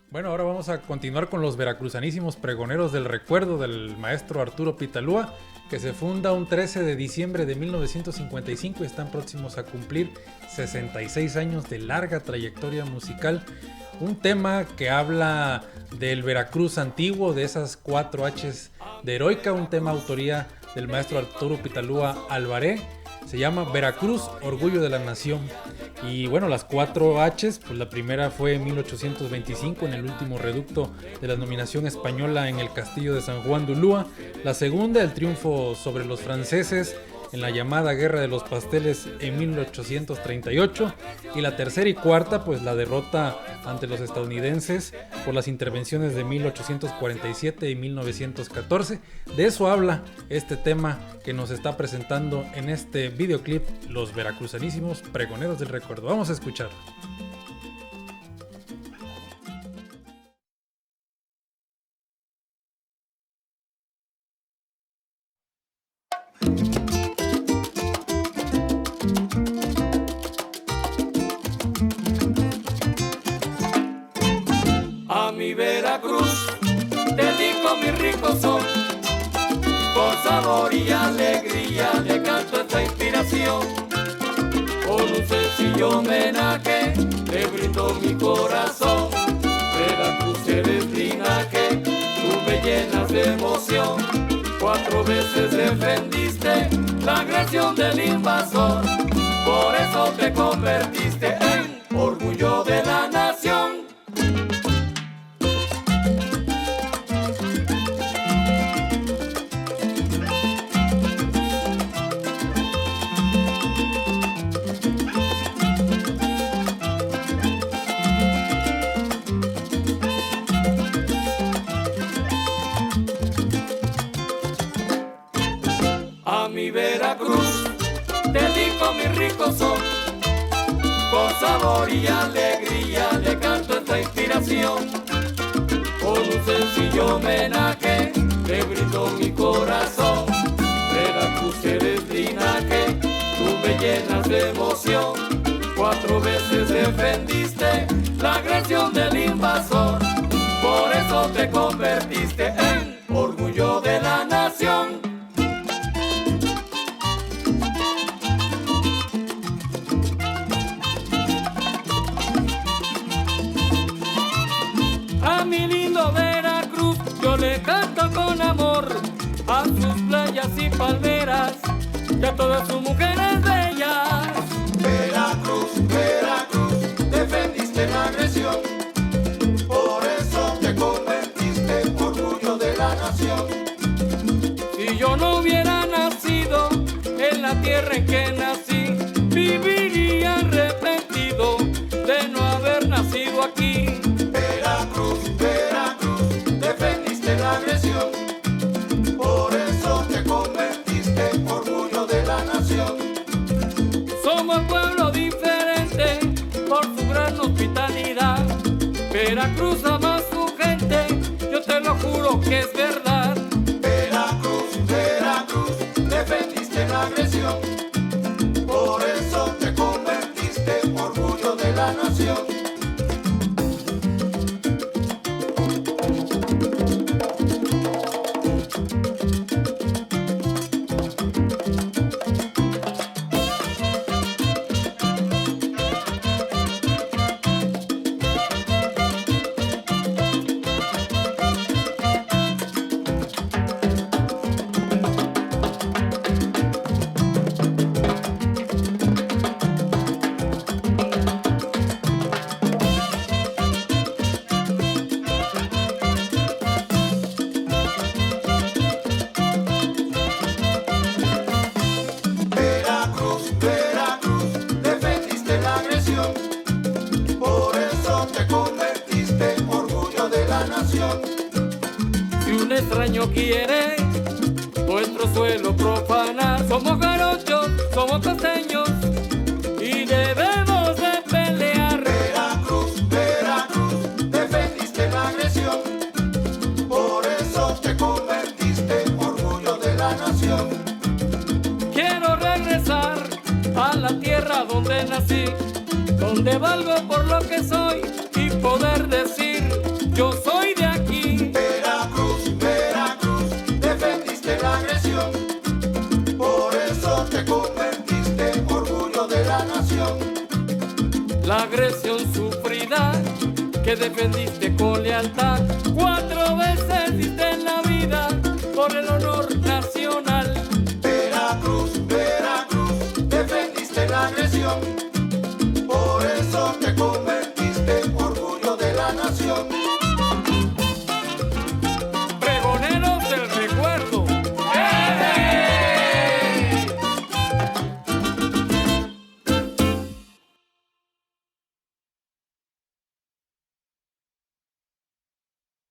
Bueno, ahora vamos a continuar con los veracruzanísimos pregoneros del recuerdo del maestro Arturo Pitalúa, que se funda un 13 de diciembre de 1955 y están próximos a cumplir 66 años de larga trayectoria musical. Un tema que habla del Veracruz antiguo, de esas 4 H's de Heroica, un tema autoría del maestro Arturo Pitalúa Alvaré. Se llama Veracruz, Orgullo de la Nación. Y bueno, las 4 H's, pues la primera fue en 1825 en el último reducto de la dominación española en el castillo de San Juan de Ulúa. La segunda, el triunfo sobre los franceses en la llamada Guerra de los Pasteles en 1838. Y la tercera y cuarta, pues la derrota ante los estadounidenses por las intervenciones de 1847 y 1914. De eso habla este tema que nos está presentando en este videoclip los veracruzanísimos pregoneros del recuerdo. Vamos a escuchar. A mi Veracruz dedico mi rico son, con sabor y alegría le canto esta inspiración. Con un sencillo homenaje le brindo mi corazón. Veracruz eres linaje, tú me llenas de emoción. 4 veces defendiste la agresión del invasor, por eso te convertiste en orgullo de la nación. A mi Veracruz dedico mi rico son, con sabor y alegría le canto esta inspiración. Con un sencillo homenaje le brindo mi corazón. Veracruz eres linaje, tú me llenas de emoción. 4 veces defendiste la agresión del invasor, por eso te convertiste en orgullo de la nación. A mi lindo Veracruz yo le canto con amor, a sus playas y palmeras y a todas sus mujeres bellas. Veracruz, Veracruz, defendiste la agresión, por eso te convertiste en orgullo de la nación. Si yo no hubiera nacido en la tierra en que nací, viviría arrepentido de no haber nacido aquí. Veracruz, Veracruz, defendiste la agresión, por eso te convertiste en orgullo de la nación. Somos pueblo diferente por su gran hospitalidad. Veracruz ama a su gente, yo te lo juro que es verdad. Veracruz, Veracruz, defendiste la agresión, por eso te convertiste en orgullo de la nación. Veracruz, Veracruz, defendiste la agresión, por eso te convertiste en orgullo de la nación. Si un extraño quiere nuestro suelo profanar, somos jarochos, somos costeños y debemos de pelear. Veracruz, Veracruz, defendiste la agresión, por eso te convertiste en orgullo de la nación. Quiero regresar a la tierra donde nací, donde valgo por lo que soy y poder decir nación. La agresión sufrida que defendiste con lealtad, 4 veces diste en la vida por el